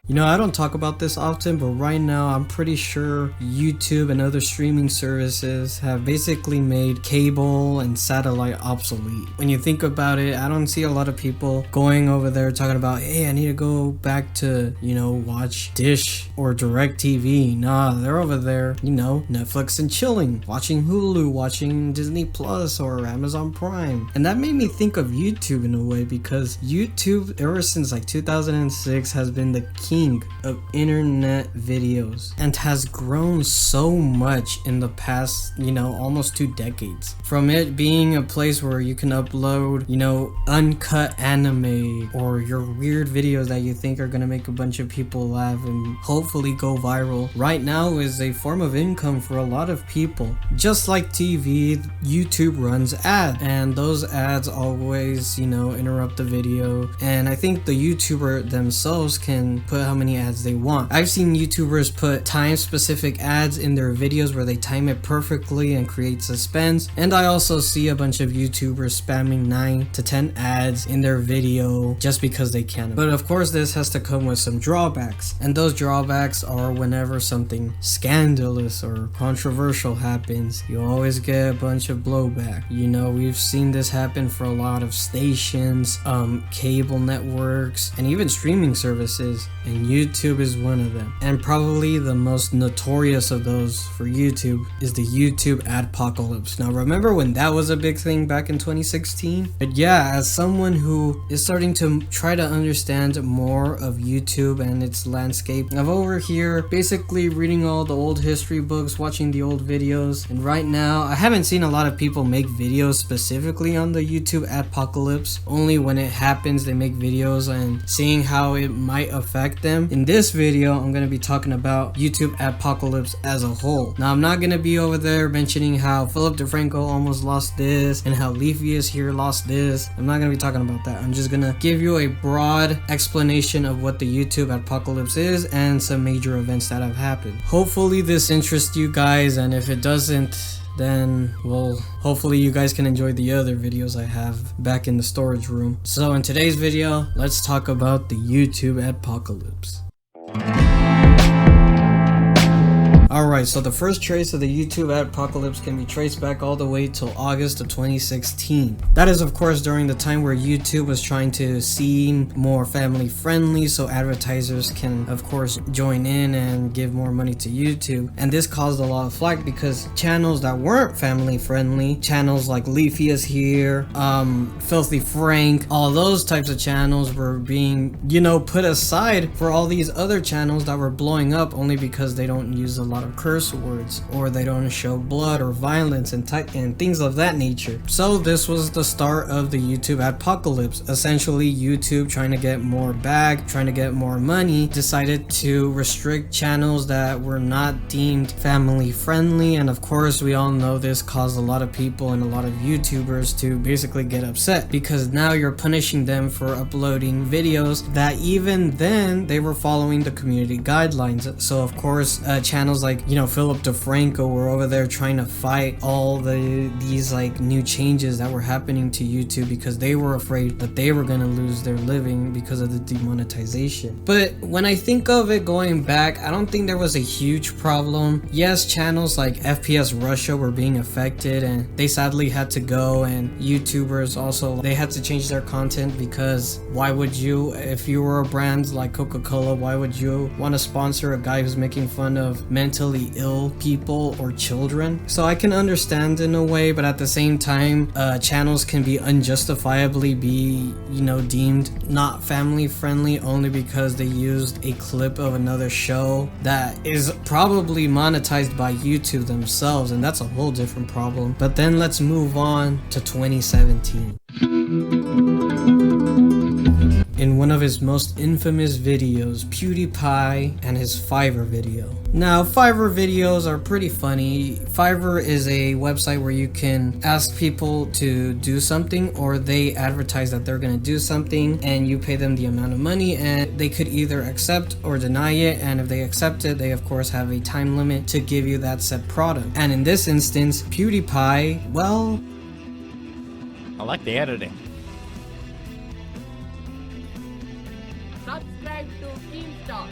You know, I don't talk about this often, but right now I'm pretty sure YouTube and other streaming services have basically made cable and satellite obsolete. When you think about it, I don't see a lot of people going over there talking about, hey, I need to go back to, you know, watch Dish or DirecTV. Nah, they're over there, you know, Netflix and chilling, watching Hulu, watching Disney Plus or Amazon Prime. And that made me think of YouTube in a way, because YouTube, ever since like 2006, has been the king of internet videos and has grown so much in the past, you know, almost 2 decades. From it being a place where you can upload, you know, uncut anime or your weird videos that you think are gonna make a bunch of people laugh and hopefully go viral, right now is a form of income for a lot of people. Just like TV, YouTube runs ads, and those ads always, you know, interrupt the video, and I think the YouTuber themselves can put how many ads they want. I've seen YouTubers put time specific ads in their videos where they time it perfectly and create suspense, and I also see a bunch of YouTubers spamming 9 to 10 ads in their video just because they can. But of course this has to come with some drawbacks, and those drawbacks are whenever something scandalous or controversial happens, you always get a bunch of blowback. You know, we've seen this happen for a lot of stations, cable networks, and even streaming services, and YouTube is one of them. And probably the most notorious of those for YouTube is the YouTube Adpocalypse. Now remember when that was a big thing back in 2016? But yeah, as someone who is starting to try to understand more of YouTube and its landscape, I'm over here basically reading all the old history books, watching the old videos, and right now I haven't seen a lot of people make videos specifically on the YouTube Adpocalypse. Only when it happens they make videos and seeing how it might affect them. In this video I'm going to be talking about YouTube Adpocalypse as a whole. Now I'm not going to be over there mentioning how Philip DeFranco almost lost this and how Leafius here lost this. I'm not going to be talking about that. I'm just going to give you a broad explanation of what the YouTube Adpocalypse is and some major events that have happened. Hopefully this interests you guys, and if it doesn't, then, well, hopefully you guys can enjoy the other videos I have back in the storage room. So in today's video, let's talk about the YouTube Adpocalypse. Alright, so the first trace of the YouTube Adpocalypse can be traced back all the way till August of 2016. That is of course during the time where YouTube was trying to seem more family friendly, so advertisers can of course join in and give more money to YouTube. And this caused a lot of flack because channels that weren't family friendly, channels like Leafius here, Filthy Frank, all those types of channels were being, you know, put aside for all these other channels that were blowing up only because they don't use a lot of curse words or they don't show blood or violence and things of that nature. So this was the start of the YouTube Adpocalypse. Essentially YouTube, trying to get more bag, trying to get more money, decided to restrict channels that were not deemed family friendly, and of course we all know this caused a lot of people and a lot of YouTubers to basically get upset because now you're punishing them for uploading videos that even then they were following the community guidelines. So of course channels like, you know, Philip DeFranco were over there trying to fight all these like new changes that were happening to YouTube because they were afraid that they were gonna lose their living because of the demonetization. But when I think of it going back, I don't think there was a huge problem. Yes, channels like FPS Russia were being affected and they sadly had to go, and YouTubers also, they had to change their content because why would you, if you were a brand like Coca-Cola, why would you want to sponsor a guy who's making fun of mentally ill people or children? So I can understand in a way, but at the same time channels can be unjustifiably be, you know, deemed not family friendly only because they used a clip of another show that is probably monetized by YouTube themselves, and that's a whole different problem. But then let's move on to 2017. In one of his most infamous videos, PewDiePie and his Fiverr video. Now, Fiverr videos are pretty funny. Fiverr is a website where you can ask people to do something, or they advertise that they're going to do something and you pay them the amount of money, and they could either accept or deny it, and if they accept it, they of course have a time limit to give you that said product. And in this instance, PewDiePie, well, I like the editing. subscribe to Keemstar.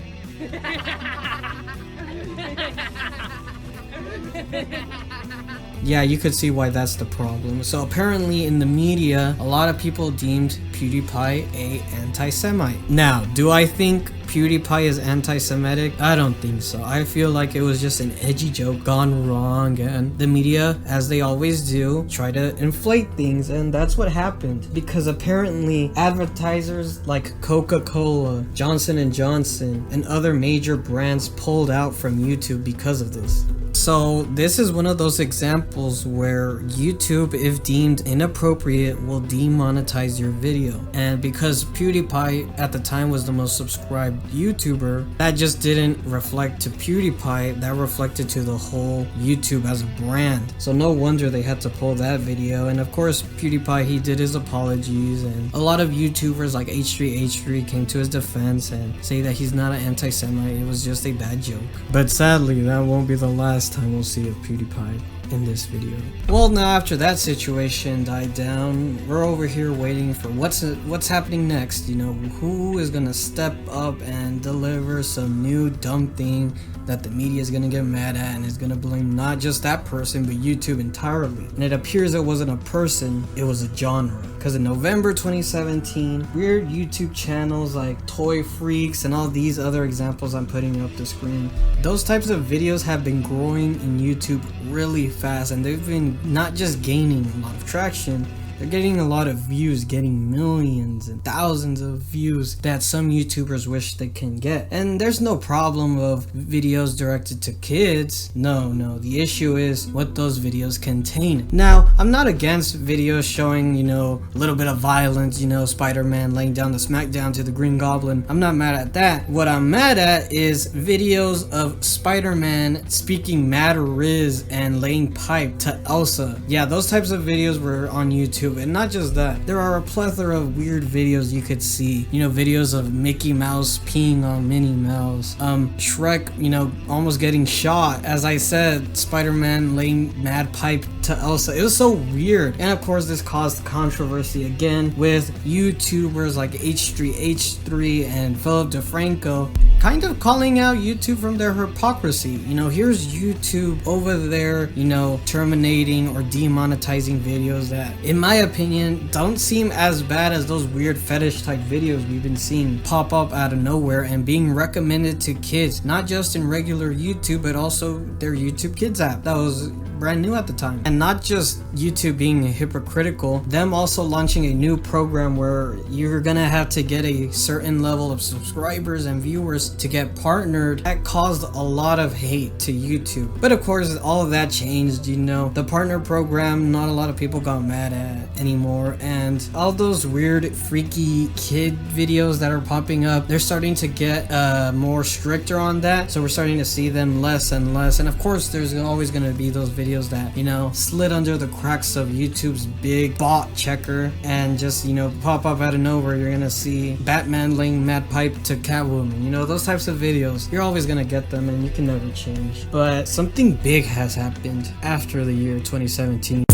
Yeah, you could see why that's the problem. So apparently in the media, a lot of people deemed PewDiePie a anti-Semite. Now, do I think PewDiePie is anti-Semitic? I don't think so. I feel like it was just an edgy joke gone wrong, and the media, as they always do, try to inflate things, and that's what happened. Because apparently advertisers like Coca-Cola, Johnson & Johnson, and other major brands pulled out from YouTube because of this. So this is one of those examples where YouTube, if deemed inappropriate, will demonetize your video. And because PewDiePie at the time was the most subscribed YouTuber, that just didn't reflect to PewDiePie, that reflected to the whole YouTube as a brand. So no wonder they had to pull that video. And of course PewDiePie, he did his apologies, and a lot of YouTubers like H3H3 came to his defense and say that he's not an anti-Semite, it was just a bad joke. But sadly, that won't be the last time we'll see of PewDiePie in this video. Well, now after that situation died down, we're over here waiting for what's happening next. You know, who is gonna step up and deliver some new dumb thing that the media is gonna get mad at and is gonna blame not just that person but YouTube entirely. And it appears it wasn't a person, it was a genre. Because in November 2017, weird YouTube channels like Toy Freaks and all these other examples I'm putting up the screen, those types of videos have been growing in YouTube really fast, and they've been not just gaining a lot of traction, they're getting a lot of views, getting millions and thousands of views that some YouTubers wish they can get. And there's no problem of videos directed to kids. No, the issue is what those videos contain. Now, I'm not against videos showing, you know, a little bit of violence, you know, Spider-Man laying down the smackdown to the Green Goblin. I'm not mad at that. What I'm mad at is videos of Spider-Man speaking mad riz and laying pipe to Elsa. Yeah, those types of videos were on YouTube. And not just that, there are a plethora of weird videos you could see. You know, videos of Mickey Mouse peeing on Minnie Mouse, Shrek, you know, almost getting shot. As I said, Spider-Man laying mad pipe to Elsa. It was so weird. And of course this caused controversy again with YouTubers like H3H3 and Philip DeFranco kind of calling out YouTube from their hypocrisy. You know, here's YouTube over there, you know, terminating or demonetizing videos that, in my opinion, don't seem as bad as those weird fetish type videos we've been seeing pop up out of nowhere and being recommended to kids, not just in regular YouTube, but also their YouTube Kids app that was brand new at the time. And not just YouTube being hypocritical, them also launching a new program where you're gonna have to get a certain level of subscribers and viewers to get partnered. That caused a lot of hate to YouTube. But of course, all of that changed. You know, the partner program, not a lot of people got mad at anymore, and all those weird freaky kid videos that are popping up, they're starting to get more stricter on that. So we're starting to see them less and less. And of course, there's always gonna be those videos that, you know, slid under the cracks of YouTube's big bot checker and just, you know, pop up out of nowhere. You're gonna see Batman laying mad pipe to Catwoman. You know, those types of videos, you're always gonna get them and you can never change. But something big has happened after the year 2017.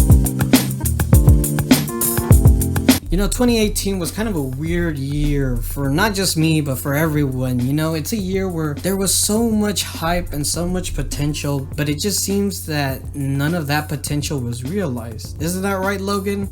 You know, 2018 was kind of a weird year for not just me, but for everyone. You know, it's a year where there was so much hype and so much potential, but it just seems that none of that potential was realized. Isn't that right, Logan?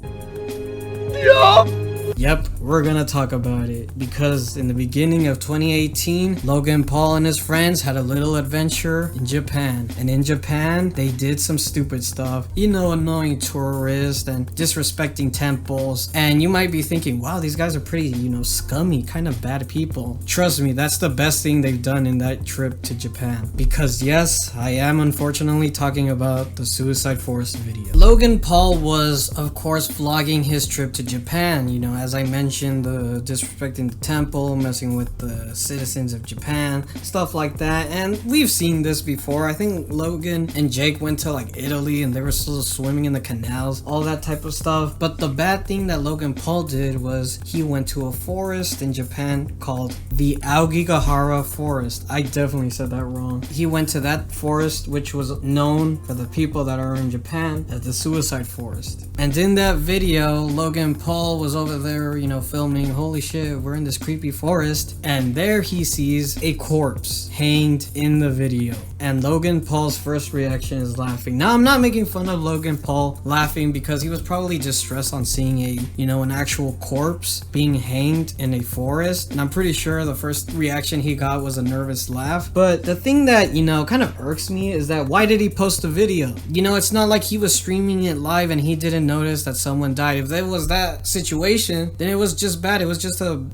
Yup! Yep, we're gonna talk about it because in the beginning of 2018, Logan Paul and his friends had a little adventure in Japan. And in Japan, they did some stupid stuff. You know, annoying tourists and disrespecting temples. And you might be thinking, wow, these guys are pretty, you know, scummy, kind of bad people. Trust me, that's the best thing they've done in that trip to Japan. Because yes, I am unfortunately talking about the Suicide Forest video. Logan Paul was, of course, vlogging his trip to Japan, you know, as I mentioned, the disrespecting the temple, messing with the citizens of Japan, stuff like that. And we've seen this before. I think Logan and Jake went to like Italy and they were still swimming in the canals, all that type of stuff. But the bad thing that Logan Paul did was he went to a forest in Japan called the Aokigahara Forest. I definitely said that wrong. He went to that forest, which was known for the people that are in Japan as the Suicide Forest. And in that video, Logan Paul was over there, filming, holy shit, we're in this creepy forest. And there he sees a corpse hanged in the video. And Logan Paul's first reaction is laughing. Now, I'm not making fun of Logan Paul laughing because he was probably just stressed on seeing an actual corpse being hanged in a forest. And I'm pretty sure the first reaction he got was a nervous laugh. But the thing that, kind of irks me is that why did he post the video? It's not like he was streaming it live and he didn't notice that someone died. If there was that situation, then it was just bad. It was just a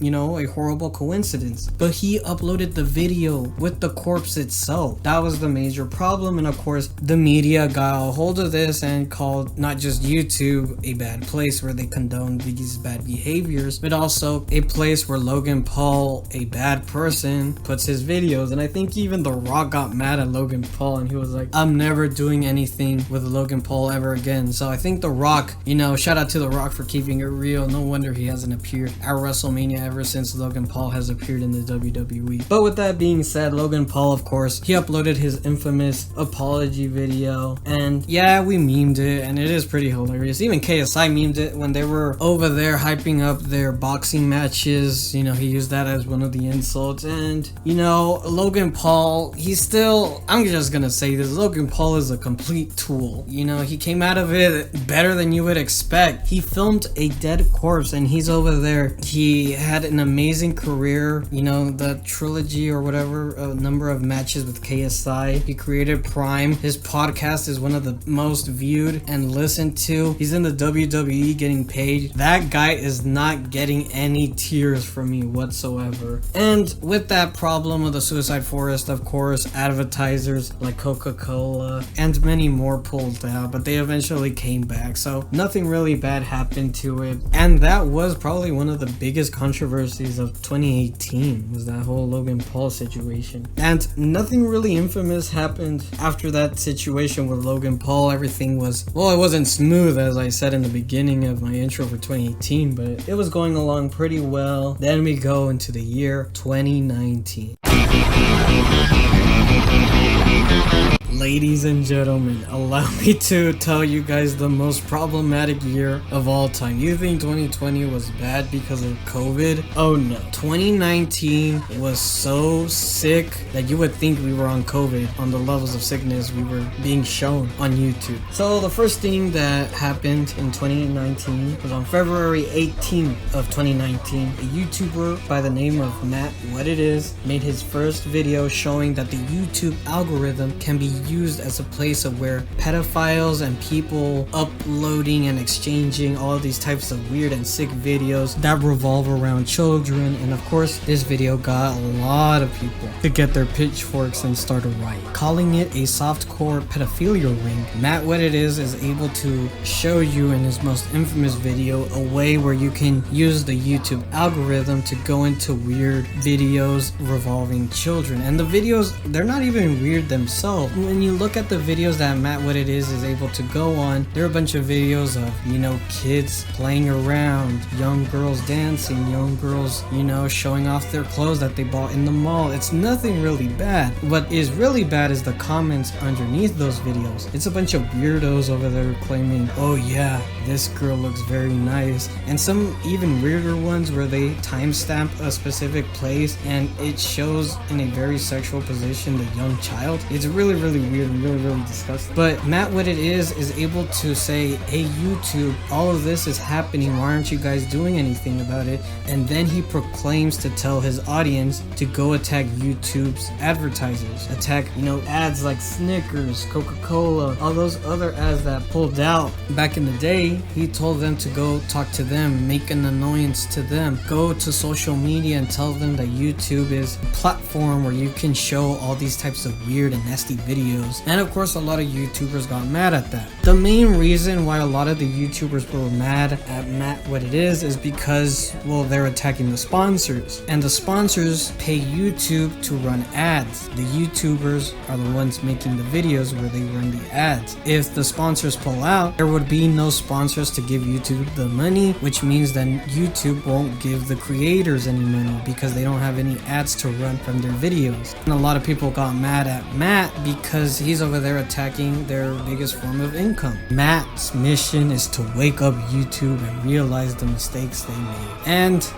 horrible coincidence. But he uploaded the video with the corpse itself. That was the major problem. And of course, the media got a hold of this and called not just YouTube a bad place where they condone these bad behaviors, but also a place where Logan Paul, a bad person, puts his videos. And I think even The Rock got mad at Logan Paul and he was like, I'm never doing anything with Logan Paul ever again. So I think The Rock, shout out to The Rock for keeping it real. No wonder he hasn't appeared at WrestleMania ever since Logan Paul has appeared in the WWE. But with that being said, Logan Paul, of course, he uploaded his infamous apology video. And yeah, we memed it and it is pretty hilarious. Even KSI memed it when they were over there hyping up their boxing matches. He used that as one of the insults. And, Logan Paul, I'm just gonna say this, Logan Paul is a complete tool. He came out of it better than you would expect. He filmed a dead corpse and he's over there. He had an amazing career, the trilogy or whatever, a number of matches with KSI. He created Prime. His podcast is one of the most viewed and listened to. He's in the WWE getting paid. That guy is not getting any tears from me whatsoever. And with that problem of the Suicide Forest, of course, advertisers like Coca-Cola and many more pulled out, but they eventually came back. So nothing really bad happened to it. And that was probably one of the biggest controversies of 2018 was that whole Logan Paul situation. And nothing really infamous happened after that situation with Logan Paul. Everything was, it wasn't smooth as I said in the beginning of my intro for 2018, but it was going along pretty well. Then we go into the year 2019. Ladies and gentlemen, allow me to tell you guys the most problematic year of all time. You think 2020 was bad because of COVID? Oh no. 2019 was so sick that you would think we were on COVID on the levels of sickness we were being shown on YouTube. So the first thing that happened in 2019 was on February 18th of 2019, a YouTuber by the name of Matt What It Is made his first video showing that the YouTube algorithm can be used as a place of where pedophiles and people uploading and exchanging all of these types of weird and sick videos that revolve around children. And of course, this video got a lot of people to get their pitchforks and start a riot, calling it a softcore pedophilia ring. Matt What It Is able to show you in his most infamous video a way where you can use the YouTube algorithm to go into weird videos revolving children. And the videos, they're not even weird themselves. When you look at the videos that Matt What It Is able to go on, there are a bunch of videos of, kids playing around, young girls dancing, young girls, showing off their clothes that they bought in the mall. It's nothing really bad. What is really bad is the comments underneath those videos. It's a bunch of weirdos over there claiming, oh yeah, this girl looks very nice. And some even weirder ones where they timestamp a specific place and it shows in a very sexual position the young child. It's really weird and really disgusting. But Matt What It Is able to say, hey YouTube, all of this is happening, why aren't you guys doing anything about it? And then he proclaims to tell his audience to go attack YouTube's advertisers, attack ads like Snickers, Coca-Cola, all those other ads that pulled out back in the day. He told them to go talk to them, make an annoyance to them, go to social media and tell them that YouTube is a platform where you can show all these types of weird and nasty videos. And of course, a lot of YouTubers got mad at that. The main reason why a lot of the YouTubers were mad at Matt What It Is because, they're attacking the sponsors. And the sponsors pay YouTube to run ads. The YouTubers are the ones making the videos where they run the ads. If the sponsors pull out, there would be no sponsors to give YouTube the money, which means then YouTube won't give the creators any money because they don't have any ads to run from their videos. And a lot of people people got mad at Matt because he's over there attacking their biggest form of income. Matt's mission is to wake up YouTube and realize the mistakes they made. And,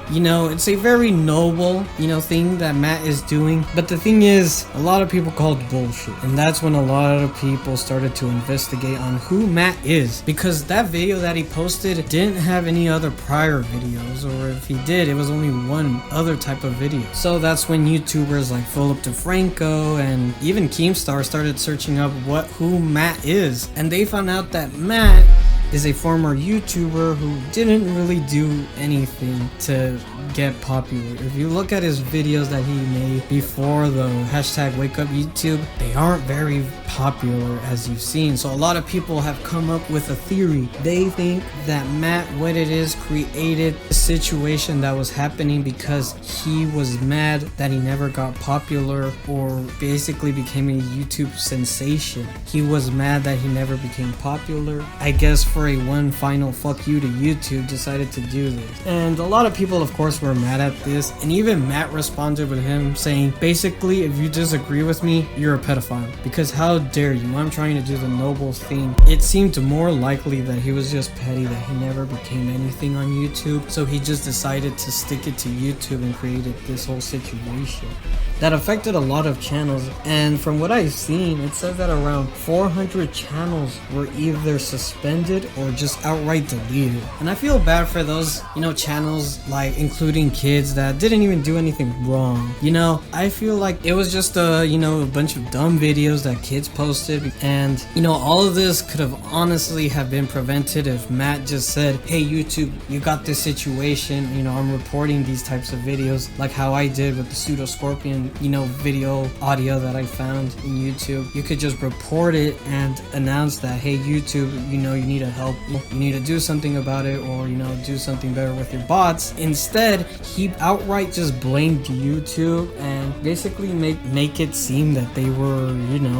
it's a very noble, thing that Matt is doing. But the thing is, a lot of people called bullshit. And that's when a lot of people started to investigate on who Matt is. Because that video that he posted didn't have any other prior videos, or if he did, it was only one other type of video. So that's when YouTubers like Philip DeFranco and even Keemstar started searching up who Matt is, and they found out that Matt is a former YouTuber who didn't really do anything to get popular. If you look at his videos that he made before the hashtag wake up YouTube, they aren't very popular as you've seen. So a lot of people have come up with a theory. They think that Matt What It Is created a situation that was happening because he was mad that he never got popular or basically became a YouTube sensation. He was mad that he never became popular. I guess for a one final fuck you to YouTube, decided to do this. And a lot of people, of course, were mad at this, and even Matt responded with him saying, basically, if you disagree with me, you're a pedophile, because how dare you? I'm trying to do the noble thing. It seemed more likely that he was just petty, that he never became anything on YouTube, so he just decided to stick it to YouTube and created this whole situation that affected a lot of channels. And from what I've seen, it says that around 400 channels were either suspended or just outright deleted. And I feel bad for those, channels, like including kids that didn't even do anything wrong. I feel like it was just a bunch of dumb videos that kids posted, and all of this could have honestly have been prevented if Matt just said, hey YouTube, you got this situation, I'm reporting these types of videos, like how I did with the pseudo scorpion video audio that I found in YouTube. You could just report it and announce that, hey YouTube, you need to help, you need to do something about it, or do something better with your bots. Instead, he outright just blamed YouTube and basically make it seem that they were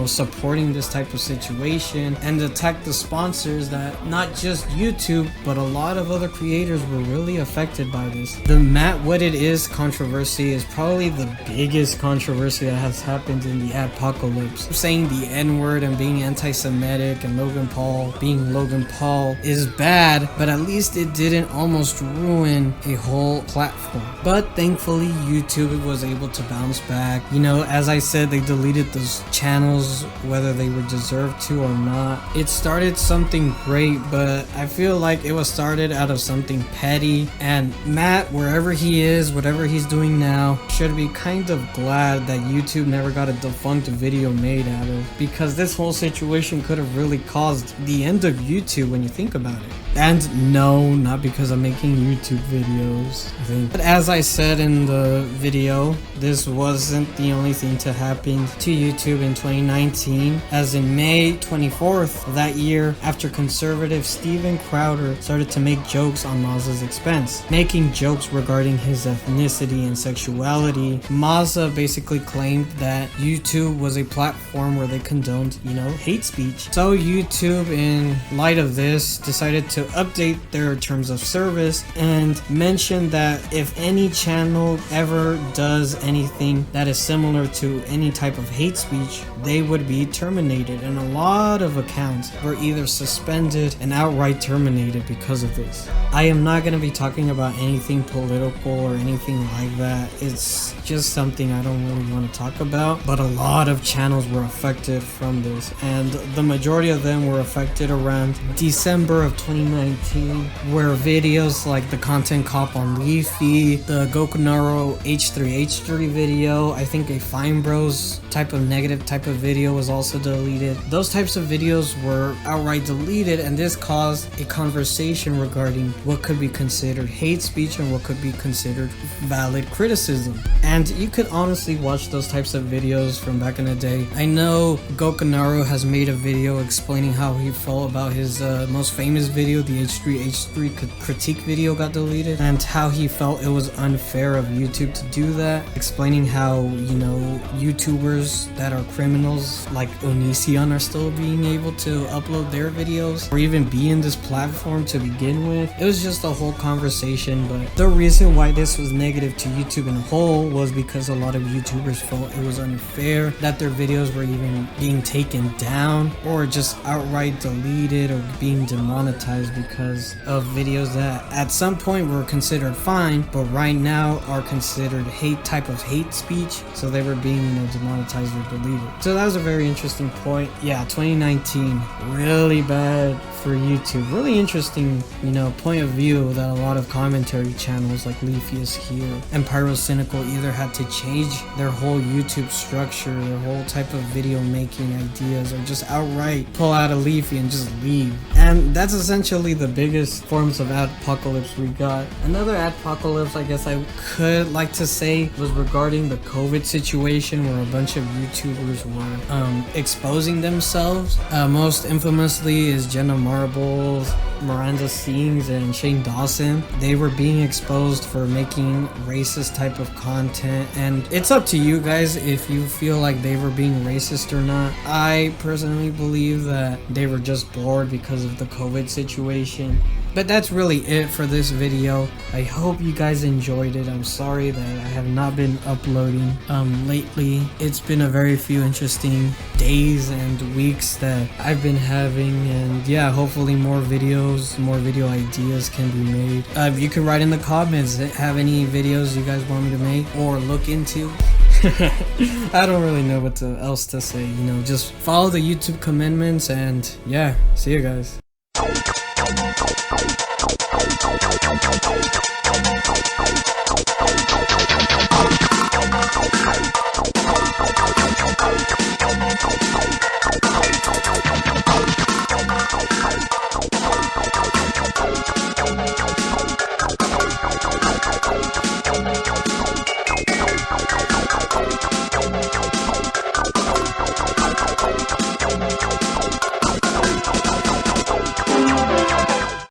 supporting this type of situation, and attack the sponsors that not just YouTube but a lot of other creators were really affected by this. The Matt What It Is controversy is probably the biggest controversy that has happened in the Adpocalypse. Saying the N-word and being anti-Semitic and Logan Paul being Logan Paul is bad, but at least it didn't almost ruin a whole platform. But thankfully YouTube was able to bounce back. As I said, they deleted those channels whether they were deserved to or not. It started something great, but I feel like it was started out of something petty, and Matt, wherever he is, whatever he's doing now, should be kind of glad that YouTube never got a defunct video made out of, because this whole situation could have really caused the end of YouTube when you think about it. And no, not because I'm making YouTube videos, I think. But as I said in the video, this wasn't the only thing to happen to YouTube in 2019, as in May 24th of that year, after conservative Steven Crowder started to make jokes on Mazza's expense, making jokes regarding his ethnicity and sexuality. Mazza basically claimed that YouTube was a platform where they condoned, hate speech. So YouTube, in light of this, decided to update their terms of service and mentioned that if any channel ever does anything that is similar to any type of hate speech, they would be terminated. And a lot of accounts were either suspended and outright terminated because of this. I am not going to be talking about anything political or anything like that. It's just something I don't really want to talk about, but a lot of channels were affected from this, and the majority of them were affected around December of 2019, where videos like the Content Cop on Leafy, the Gokunaro H3H3 video, I think a Fine Bros type of negative type of video was also deleted. Those types of videos were outright deleted, and this caused a conversation regarding what could be considered hate speech and what could be considered valid criticism. And you could honestly watch those types of videos from back in the day. I know Gokunaro has made a video explaining how he felt about his most famous video, the H3H3 critique video got deleted, and how he felt it was unfair of YouTube to do that, explaining how, YouTubers that are criminals like Onision are still being able to upload their videos or even be in this platform to begin with. It was just a whole conversation, but the reason why this was negative to YouTube in a whole was because a lot of YouTubers felt it was unfair that their videos were even being taken down or just outright deleted or being demonetized because of videos that at some point were considered fine, but right now are considered type of hate speech, so they were being, demonetized or deleted. So that was a very interesting point. Yeah, 2019, really bad for YouTube. Really interesting, point of view that a lot of commentary channels like Leafy's here and Pyrocynical either had to change their whole YouTube structure, their whole type of video making ideas, or just outright pull out a Leafy and just leave. And that's essentially the biggest forms of adpocalypse we got. Another adpocalypse I guess I could like to say was regarding the COVID situation, where a bunch of YouTubers were exposing themselves. Most infamously is Jenna Marbles, Miranda Sings, and Shane Dawson. They were being exposed for making racist type of content, and it's up to you guys if you feel like they were being racist or not. I personally believe that they were just bored because of the COVID situation. But that's really it for this video. I hope you guys enjoyed it. I'm sorry that I have not been uploading lately. It's been a very few interesting days and weeks that I've been having, and yeah, hopefully more video ideas can be made. You can write in the comments, have any videos you guys want me to make or look into. I don't really know what else to say, just follow the YouTube commandments, and yeah, see you guys.